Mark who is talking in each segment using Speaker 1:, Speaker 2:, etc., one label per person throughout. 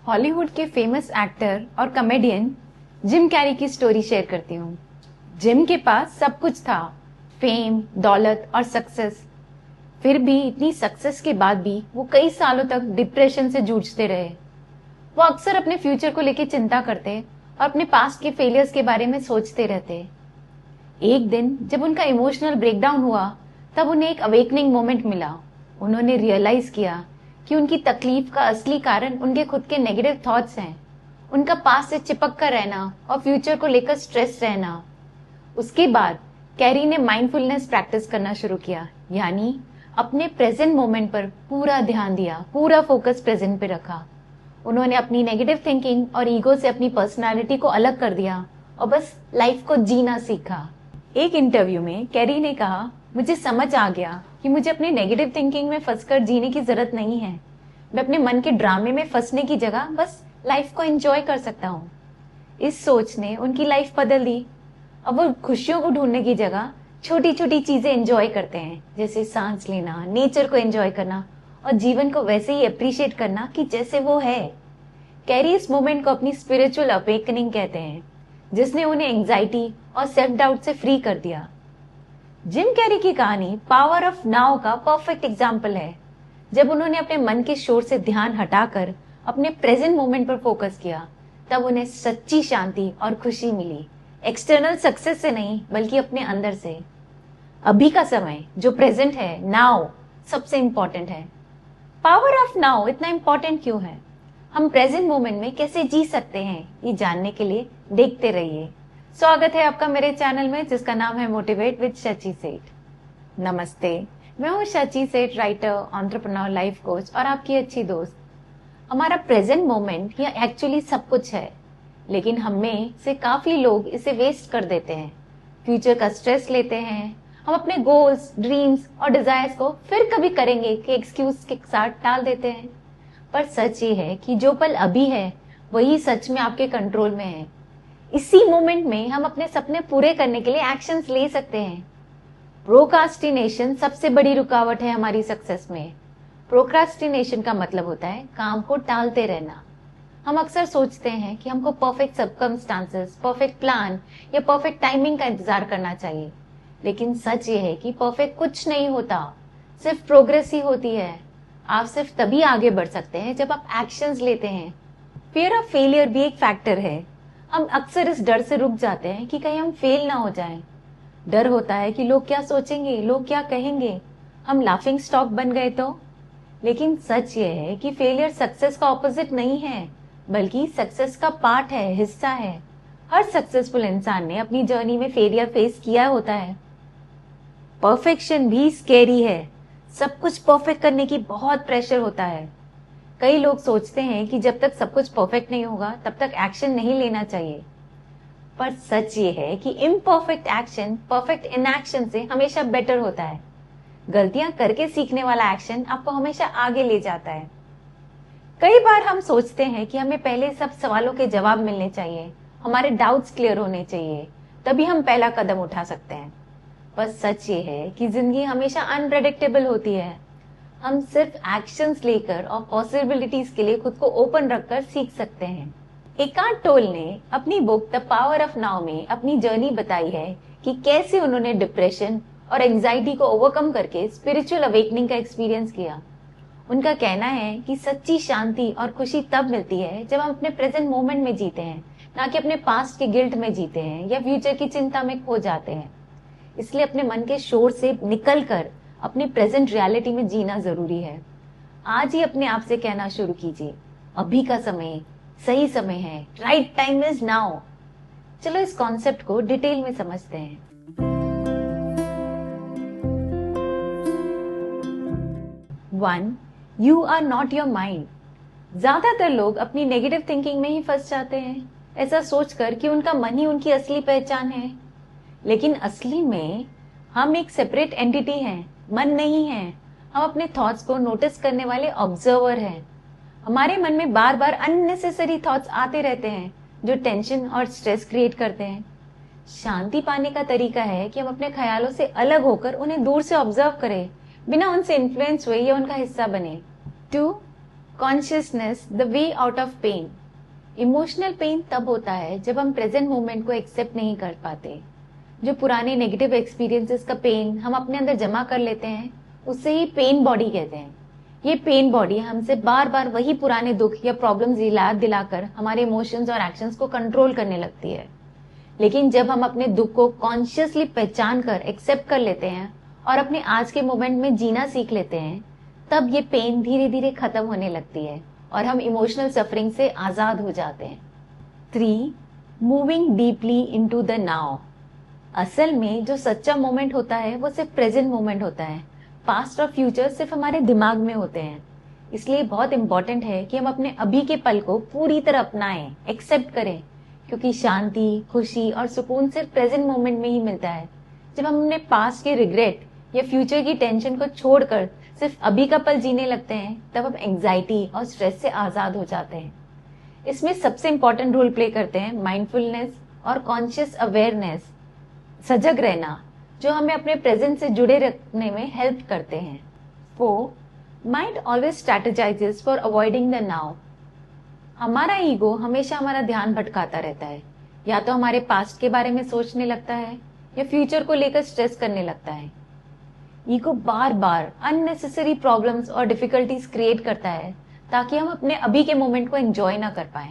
Speaker 1: Hollywood के famous actor और comedian Jim Carrey की स्टोरी शेयर करती हूँ। जिम के पास सब कुछ था, फेम, दौलत और सक्सेस। फिर भी इतनी सक्सेस के बाद भी वो कई सालों तक डिप्रेशन से जूझते रहे। वो अक्सर अपने फ्यूचर को लेकर चिंता करते और अपने पास्ट के फेलियर्स के बारे में सोचते रहते। एक दिन जब उनका इमोशनल ब्रेकडाउन हुआ, तब उन्हें एक अवेकनिंग मोमेंट मिला। उन्होंने रियलाइज किया कि उनकी तकलीफ का असली कारण उनके खुद के नेगेटिव थॉट्स हैं, उनका पास्ट से चिपक कर रहना और फ्यूचर को लेकर स्ट्रेस रहना। उसके बाद कैरी ने माइंडफुलनेस प्रैक्टिस करना शुरू किया, यानी अपने प्रेजेंट मोमेंट पर पूरा ध्यान दिया, पूरा फोकस प्रेजेंट पे रखा। उन्होंने अपनी नेगेटिव थिंकिंग और ईगो से अपनी पर्सनालिटी को अलग कर दिया और बस लाइफ को जीना सीखा। एक इंटरव्यू में कैरी ने कहा, मुझे समझ आ गया कि मुझे अपनी नेगेटिव थिंकिंग में फंसकर जीने की जरूरत नहीं है। मैं अपने मन के ड्रामे में फंसने की जगह बस लाइफ को एंजॉय कर सकता हूँ। इस सोच ने उनकी लाइफ बदल दी। अब वो खुशियों को ढूंढने की जगह छोटी छोटी चीजें एंजॉय करते हैं, जैसे सांस लेना, नेचर को एंजॉय करना और जीवन को वैसे ही अप्रिशिएट करना कि जैसे वो है। कैरी इस मोमेंट को अपनी स्पिरिचुअल अवेकनिंग कहते हैं, जिसने उन्हें एंजाइटी और सेल्फ डाउट से फ्री कर दिया। जिम कैरी की कहानी पावर ऑफ नाउ का परफेक्ट एग्जाम्पल है। जब उन्होंने अपने मन के शोर से ध्यान हटाकर अपने प्रेजेंट मोमेंट पर फोकस किया, तब उन्हें सच्ची शांति और खुशी मिली। एक्सटर्नल सक्सेस से नहीं, बल्कि अपने अंदर से। अभी का समय जो प्रेजेंट है, नाउ, सबसे इंपॉर्टेंट है। पावर ऑफ नाउ इतना इंपॉर्टेंट क्यों है? हम प्रेजेंट मोमेंट में कैसे जी सकते हैं, ये जानने के लिए देखते रहिए। स्वागत है आपका मेरे चैनल में, जिसका नाम है मोटिवेट विद शची सेठ। नमस्ते, मैं हूँ शची सेठ, राइटर, एंटरप्रेन्योर, लाइफ कोच और आपकी अच्छी दोस्त। हमारा प्रेजेंट मोमेंट ये एक्चुअली सब कुछ है, लेकिन हम में से काफी लोग इसे वेस्ट कर देते हैं। फ्यूचर का स्ट्रेस लेते हैं। हम अपने गोल्स, ड्रीम्स और डिजायर्स को फिर कभी करेंगे कि एक्सक्यूज के साथ टाल देते हैं। पर सच ये है कि जो पल अभी है, वही सच में आपके कंट्रोल में है। इसी मोमेंट में हम अपने सपने पूरे करने के लिए एक्शंस ले सकते हैं। प्रोक्रास्टिनेशन सबसे बड़ी रुकावट है हमारी सक्सेस में। प्रोक्रास्टिनेशन का मतलब होता है काम को टालते रहना। हम अक्सर सोचते हैं कि हमको परफेक्ट सर्कमस्टांसेस, परफेक्ट प्लान या परफेक्ट टाइमिंग का इंतजार करना चाहिए, लेकिन सच ये है कि परफेक्ट कुछ नहीं होता, सिर्फ प्रोग्रेस ही होती है। आप सिर्फ तभी आगे बढ़ सकते हैं जब आप एक्शंस लेते हैं। फियर ऑफ फेलियर भी एक फैक्टर है। हम अक्सर इस डर से रुक जाते हैं कि कहीं हम फेल ना हो जाएं। डर होता है कि लोग क्या सोचेंगे, लोग क्या कहेंगे, हम लाफिंग स्टॉक बन गए तो। लेकिन सच ये है कि फेलियर सक्सेस का ऑपोजिट नहीं है, बल्कि सक्सेस का पार्ट है, हिस्सा है। हर सक्सेसफुल इंसान ने अपनी जर्नी में फेलियर फेस किया होता है। परफेक्शन भी स्कैरी है। सब कुछ परफेक्ट करने की बहुत प्रेशर होता है। कई लोग सोचते हैं कि जब तक सब कुछ परफेक्ट नहीं होगा, तब तक एक्शन नहीं लेना चाहिए। पर सच ये है कि इम्परफेक्ट एक्शन परफेक्ट इनएक्शन से हमेशा बेटर होता है। गलतियां करके सीखने वाला एक्शन आपको हमेशा आगे ले जाता है। कई बार हम सोचते हैं कि हमें पहले सब सवालों के जवाब मिलने चाहिए, हमारे डाउट्स क्लियर होने चाहिए, तभी हम पहला कदम उठा सकते हैं। पर सच ये है कि जिंदगी हमेशा अनप्रेडिक्टेबल होती है। हम सिर्फ एक्शंस लेकर और पॉसिबिलिटीज के लिए खुद को ओपन रखकर सीख सकते हैं। एकार्ट टोल ने अपनी book the power of now में अपनी जर्नी बताई है कि कैसे उन्होंने डिप्रेशन और एंजाइटी को ओवरकम करके स्पिरिचुअल अवेकनिंग का एक्सपीरियंस किया। उनका कहना है कि सच्ची शांति और खुशी तब मिलती है जब हम अपने प्रेजेंट मोमेंट में जीते हैं, ना कि अपने पास्ट के गिल्ट में जीते हैं या फ्यूचर की चिंता में खो जाते हैं। इसलिए अपने मन के शोर से निकलकर अपनी प्रेजेंट रियलिटी में जीना जरूरी है। आज ही अपने आप से कहना शुरू कीजिए, अभी का समय सही समय है, राइट टाइम इज नाउ। चलो इस कॉन्सेप्ट को डिटेल में समझते हैं। 1. You are not your mind. ज्यादातर लोग अपनी नेगेटिव थिंकिंग में ही फंस जाते हैं, ऐसा सोचकर कि उनका मन ही उनकी असली पहचान है। लेकिन असली में हम एक सेपरेट एंटिटी हैं, मन नहीं है। हम अपने थॉट्स को नोटिस करने वाले ऑब्जर्वर हैं। हमारे मन में बार बार अननेसेसरी थॉट्स आते रहते हैं, जो टेंशन और स्ट्रेस क्रिएट करते हैं। शांति पाने का तरीका है कि हम अपने ख्यालों से अलग होकर उन्हें दूर से ऑब्जर्व करें, बिना उनसे इन्फ्लुएंस हुए या उनका हिस्सा बने। 2. Consciousness the way out of pain. Emotional pain तब होता है जब हम प्रेजेंट मोमेंट को एक्सेप्ट नहीं कर पाते। जो पुराने नेगेटिव एक्सपीरियंसेस का पेन हम अपने अंदर जमा कर लेते हैं, उससे ही पेन बॉडी कहते हैं। ये पेन बॉडी हमसे बार बार वही पुराने दुख या प्रॉब्लम्स याद दिलाकर हमारे इमोशंस और एक्शंस को कंट्रोल करने लगती है। लेकिन जब हम अपने दुख को कॉन्शियसली पहचान कर एक्सेप्ट कर लेते हैं और अपने आज के मोमेंट में जीना सीख लेते हैं, तब ये पेन धीरे धीरे खत्म होने लगती है और हम इमोशनल सफरिंग से आजाद हो जाते हैं। 3. Moving deeply into the now. असल में जो सच्चा मोमेंट होता है वो सिर्फ प्रेजेंट मोमेंट होता है। पास्ट और फ्यूचर सिर्फ हमारे दिमाग में होते हैं। इसलिए बहुत इंपॉर्टेंट है कि हम अपने अभी के पल को पूरी तरह अपनाएं, एक्सेप्ट करें, क्योंकि शांति, खुशी और सुकून सिर्फ प्रेजेंट मोमेंट में ही मिलता है। जब हम अपने पास्ट के रिग्रेट या फ्यूचर की टेंशन को छोड़कर सिर्फ अभी का पल जीने लगते हैं, तब हम एंजाइटी और स्ट्रेस से आजाद हो जाते हैं। इसमें सबसे इंपॉर्टेंट रोल प्ले करते हैं माइंडफुलनेस और कॉन्शियस अवेयरनेस, सजग रहना, जो हमें अपने प्रेजेंट से जुड़े रखने में हेल्प करते हैं। 4. Mind always strategizes for avoiding the now. हमारा ईगो हमेशा हमारा ध्यान भटकाता रहता है। या तो हमारे पास्ट के बारे में सोचने लगता है या फ्यूचर को लेकर स्ट्रेस करने लगता है। ईगो बार बार अननेसेसरी प्रॉब्लम्स और डिफिकल्टीज क्रिएट करता है ताकि हम अपने अभी के मोमेंट को एंजॉय ना कर पाए।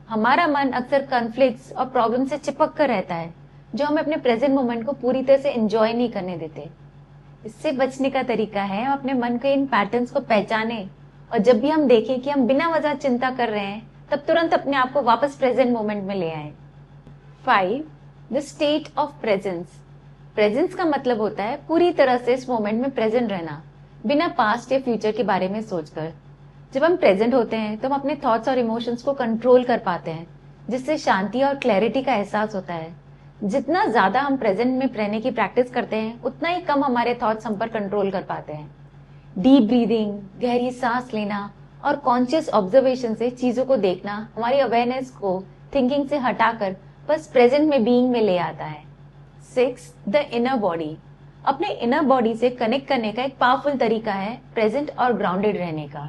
Speaker 1: हमारा मन अक्सर कॉन्फ्लिक्ट्स और प्रॉब्लम से चिपक कर रहता है, जो हमें अपने प्रेजेंट मोमेंट को पूरी तरह से एंजॉय नहीं करने देते। इससे बचने का तरीका है हम अपने मन के इन पैटर्न्स को पहचाने और जब भी हम देखें कि हम बिना वजह चिंता कर रहे हैं, तब तुरंत अपने आप को वापस प्रेजेंट मोमेंट में ले आए। 5. The state of presence. Presence का मतलब होता है पूरी तरह से इस मोमेंट में प्रेजेंट रहना, बिना पास्ट या फ्यूचर के बारे में सोचकर। जब हम प्रेजेंट होते हैं तो हम अपने थॉट्स और इमोशंस को कंट्रोल कर पाते हैं, जिससे शांति और क्लैरिटी का एहसास होता है। जितना ज्यादा हम प्रेजेंट में रहने की प्रैक्टिस करते हैं, उतना ही कम हमारे थॉट्स हम पर कंट्रोल कर पाते हैं। डीप ब्रीदिंग, गहरी सांस लेना और कॉन्शियस ऑब्जर्वेशन से चीजों को देखना हमारी अवेयरनेस को थिंकिंग से हटाकर बस प्रेजेंट में बीइंग में ले आता है। 6. The inner body. अपने इनर बॉडी से कनेक्ट करने का एक पावरफुल तरीका है प्रेजेंट और ग्राउंडेड रहने का।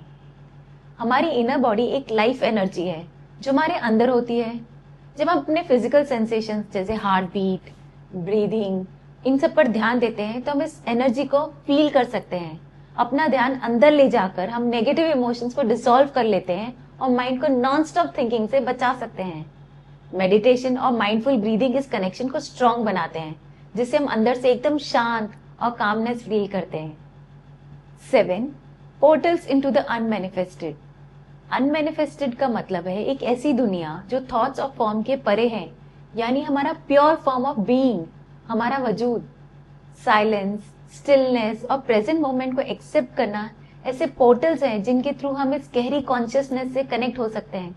Speaker 1: हमारी इनर बॉडी एक लाइफ एनर्जी है जो हमारे अंदर होती है। जब हम अपने फिजिकल सेंसेशंस जैसे हार्ट बीट, ब्रीदिंग, इन सब पर ध्यान देते हैं तो हम इस एनर्जी को फील कर सकते हैं। अपना ध्यान अंदर ले जाकर हम नेगेटिव इमोशंस को डिसॉल्व कर लेते हैं और माइंड को नॉन स्टॉप थिंकिंग से बचा सकते हैं। मेडिटेशन और माइंडफुल ब्रीदिंग इस कनेक्शन को स्ट्रॉन्ग बनाते हैं, जिससे हम अंदर से एकदम शांत और कामनेस फील करते हैं। 7. Portals into the unmanifested. Unmanifested का मतलब है एक ऐसी दुनिया जो थॉट्स और फॉर्म के परे है, यानी हमारा प्योर फॉर्म ऑफ बीइंग, हमारा वजूद। साइलेंस, स्टिलनेस और प्रेजेंट मोमेंट को एक्सेप्ट करना ऐसे पोर्टल्स हैं जिनके थ्रू हम इस गहरी कॉन्शियसनेस से कनेक्ट हो सकते हैं।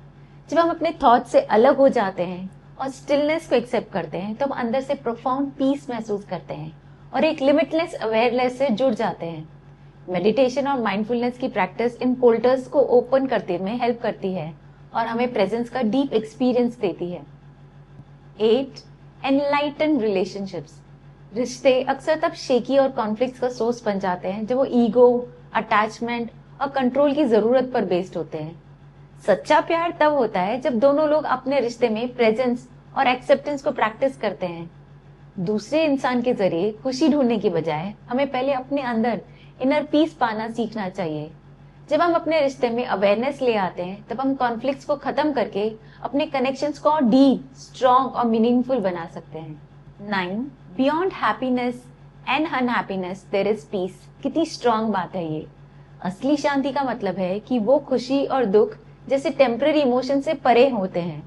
Speaker 1: जब हम अपने थॉट से अलग हो जाते हैं और स्टिलनेस को एक्सेप्ट करते हैं, तो हम अंदर से प्रोफाउंड पीस महसूस करते हैं और एक लिमिटलेस अवेयरनेस से जुड़ जाते हैं। मेडिटेशन और माइंडफुलनेस की प्रैक्टिस इन पोर्टल्स को ओपन करने में हेल्प करती है और हमें प्रेजेंस का डीप एक्सपीरियंस देती है। 8. Enlighten relationships. रिश्ते अक्सर तब शेकी और कॉन्फ्लिक्ट्स का सोर्स बन जाते हैं जब वो ईगो, अटैचमेंट और कंट्रोल की जरूरत पर बेस्ड होते हैं। सच्चा प्यार तब होता है जब दोनों लोग अपने रिश्ते में प्रेजेंस और एक्सेप्टेंस को प्रैक्टिस करते हैं। दूसरे इंसान के जरिए खुशी ढूंढने की बजाय हमें पहले अपने अंदर इनर पीस पाना सीखना चाहिए। जब हम अपने रिश्ते में अवेयरनेस ले आते हैं, तब हम कॉन्फ्लिक्ट्स को खत्म करके अपने कनेक्शंस को और डीप, स्ट्रॉन्ग और मीनिंगफुल बना सकते हैं। 9. Beyond happiness and unhappiness there is peace. कितनी स्ट्रॉन्ग बात है ये। असली शांति का मतलब है कि वो खुशी और दुख जैसे टेम्पररी इमोशन से परे होते हैं।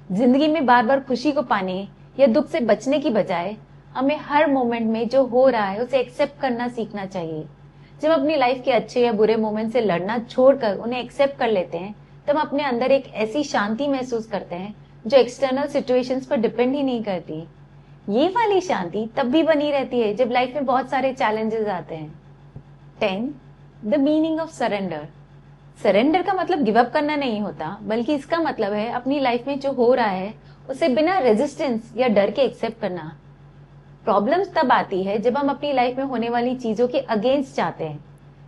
Speaker 1: जिंदगी में बार बार खुशी को पाने या दुख से बचने की बजाय हमें हर मोमेंट में जो हो रहा है उसे एक्सेप्ट करना सीखना चाहिए। जब अपनी लाइफ के अच्छे या बुरे मोमेंट से लड़ना छोड़कर उन्हें एक्सेप्ट कर लेते हैं, तब अपने अंदर एक ऐसी शांति महसूस करते हैं जो एक्सटर्नल सिचुएशंस पर डिपेंड ही नहीं करती। ये वाली शांति तब भी बनी रहती है जब लाइफ में बहुत सारे चैलेंजेस आते हैं। 10. The meaning of surrender. Surrender का मतलब गिव अप करना नहीं होता, बल्कि इसका मतलब है अपनी लाइफ में जो हो रहा है उसे बिना रेजिस्टेंस या डर के एक्सेप्ट करना। प्रॉब्लम्स तब आती है जब हम अपनी लाइफ में होने वाली चीजों के अगेंस्ट जाते हैं।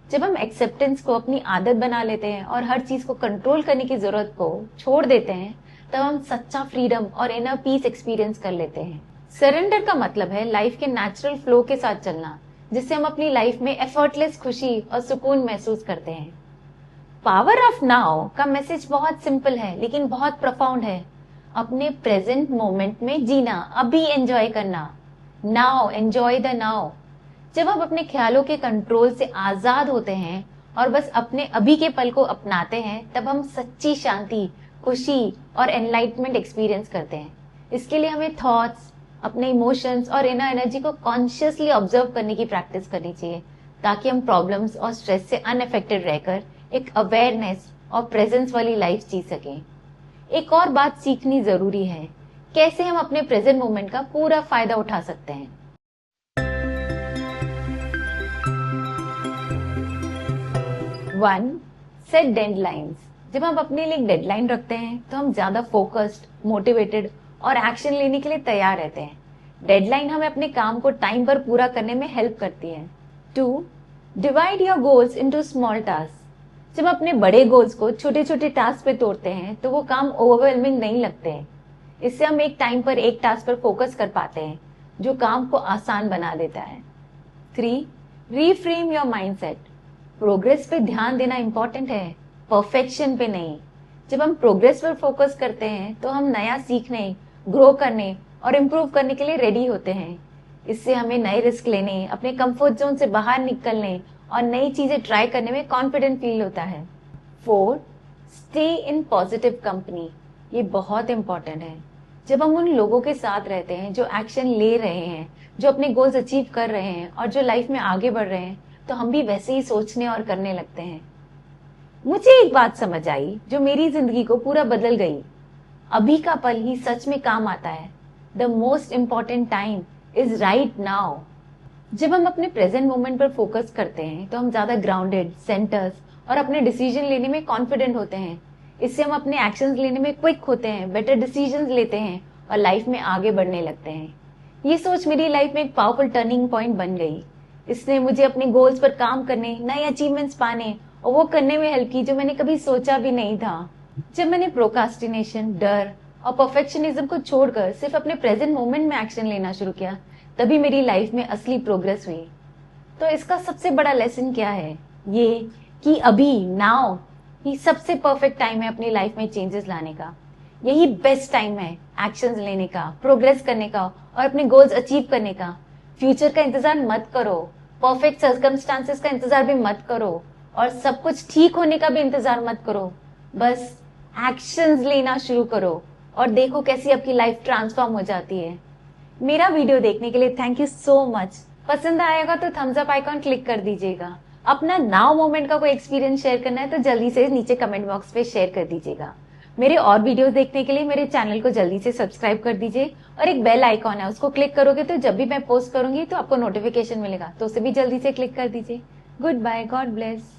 Speaker 1: जब हम एक्सेप्टेंस को अपनी आदत बना लेते हैं और हर चीज को कंट्रोल करने की जरूरत को छोड़ देते हैं, तब हम सच्चा फ्रीडम और इनर पीस एक्सपीरियंस कर लेते हैं। सरेंडर का मतलब है लाइफ के नेचुरल फ्लो के साथ चलना, जिससे हम अपनी लाइफ में एफर्टलेस खुशी और सुकून महसूस करते हैं। पावर ऑफ नाउ का मैसेज बहुत सिंपल है लेकिन बहुत प्रोफाउंड है। अपने प्रेजेंट मोमेंट में जीना, अभी एंजॉय करना। Now, enjoy the now. जब हम अपने ख्यालों के कंट्रोल से आजाद होते हैं और बस अपने अभी के पल को अपनाते हैं, तब हम सच्ची शांति, खुशी और एनलाइटमेंट एक्सपीरियंस करते हैं। इसके लिए हमें थॉट्स, अपने इमोशंस और इनर एनर्जी को कॉन्शियसली ऑब्जर्व करने की प्रैक्टिस करनी चाहिए, ताकि हम प्रॉब्लम्स और स्ट्रेस से अनअफेक्टेड रहकर एक अवेयरनेस और प्रेजेंस वाली लाइफ जी सकें। एक और बात सीखनी जरूरी है, कैसे हम अपने प्रेजेंट मोमेंट का पूरा फायदा उठा सकते हैं। 1. Set deadlines. जब हम अपने लिए एक डेडलाइन रखते हैं तो हम ज्यादा फोकस्ड, मोटिवेटेड और एक्शन लेने के लिए तैयार रहते हैं। डेडलाइन हमें अपने काम को टाइम पर पूरा करने में हेल्प करती है। 2. Divide your goals into small task. जब अपने बड़े गोल्स को छोटे छोटे टास्क पे तोड़ते हैं तो वो काम ओवरवेलमिंग नहीं लगते हैं। इससे हम एक टाइम पर एक टास्क पर फोकस कर पाते हैं, जो काम को आसान बना देता है। 3. Reframe your mindset. प्रोग्रेस पे ध्यान देना इंपॉर्टेंट है, परफेक्शन पे नहीं। जब हम प्रोग्रेस पर फोकस करते हैं तो हम नया सीखने, ग्रो करने और इम्प्रूव करने के लिए रेडी होते हैं। इससे हमें नए रिस्क लेने, अपने कंफर्ट जोन से बाहर निकलने और नई चीजें ट्राई करने में कॉन्फिडेंट फील होता है। 4. Stay in positive company. ये बहुत इंपॉर्टेंट है। जब हम उन लोगों के साथ रहते हैं जो एक्शन ले रहे हैं, जो अपने गोल्स अचीव कर रहे हैं और जो लाइफ में आगे बढ़ रहे हैं, तो हम भी वैसे ही सोचने और करने लगते हैं। मुझे एक बात समझ आई जो मेरी जिंदगी को पूरा बदल गई। अभी का पल ही सच में काम आता है। The most important time is right now. जब हम अपने प्रेजेंट मोमेंट पर फोकस करते हैं तो हम ज्यादा ग्राउंडेड, सेंटर्स और अपने डिसीजन लेने में कॉन्फिडेंट होते हैं। इससे हम अपने एक्शंस लेने में क्विक होते हैं, बेटर डिसीजंस लेते हैं और लाइफ में आगे बढ़ने लगते हैं। ये सोच मेरी लाइफ में एक पावरफुल टर्निंग पॉइंट बन गई। इसने मुझे अपने गोल्स पर काम करने, नए अचीवमेंट्स पाने और वो करने में हेल्प की जो मैंने कभी सोचा भी नहीं था। जब मैंने प्रोकास्टिनेशन, डर और परफेक्शनिज्म को छोड़कर सिर्फ अपने प्रेजेंट मोमेंट में एक्शन लेना शुरू किया, तभी मेरी लाइफ में असली प्रोग्रेस हुई। तो इसका सबसे बड़ा लेसन क्या है? ये कि अभी, नाउ ही सबसे परफेक्ट टाइम है अपनी लाइफ में चेंजेस लाने का। यही बेस्ट टाइम है एक्शंस लेने का, प्रोग्रेस करने का और अपने गोल्स अचीव करने का। फ्यूचर का इंतजार मत करो, परफेक्ट सर्कमस्टांसेस का इंतजार भी मत करो और सब कुछ ठीक होने का भी इंतजार मत करो। बस एक्शंस लेना शुरू करो और देखो कैसी आपकी लाइफ ट्रांसफॉर्म हो जाती है। मेरा वीडियो देखने के लिए थैंक यू सो मच। पसंद आएगा तो थम्स अप आइकॉन क्लिक कर दीजिएगा। अपना नाउ मोमेंट का कोई एक्सपीरियंस शेयर करना है तो जल्दी से नीचे कमेंट बॉक्स पे शेयर कर दीजिएगा। मेरे और वीडियोस देखने के लिए मेरे चैनल को जल्दी से सब्सक्राइब कर दीजिए और एक बेल आइकॉन है, उसको क्लिक करोगे तो जब भी मैं पोस्ट करूंगी तो आपको नोटिफिकेशन मिलेगा, तो उसे भी जल्दी से क्लिक कर दीजिए। Goodbye, God bless.